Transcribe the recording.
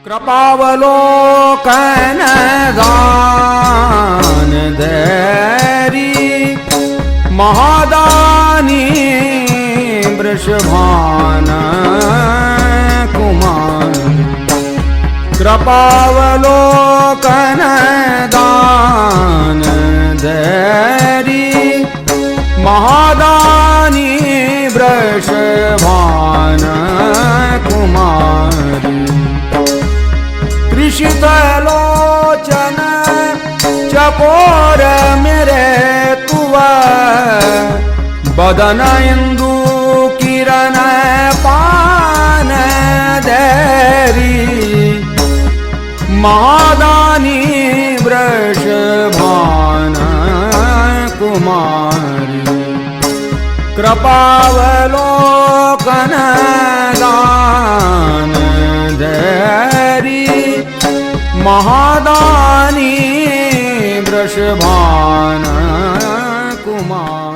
कृपावलोकन दान धैरी महादानी वृषभान कुमार। कृपावलोकन दान धैरी महादानी वृषभान कुमारी। त्रिशितलोचन चकोर मेरे तुव बदन इंदु किरण पान धैरी महादानी वृषभान कुमारी। कृपावलोकन दान धैरी महादानी वृषभान कुमार।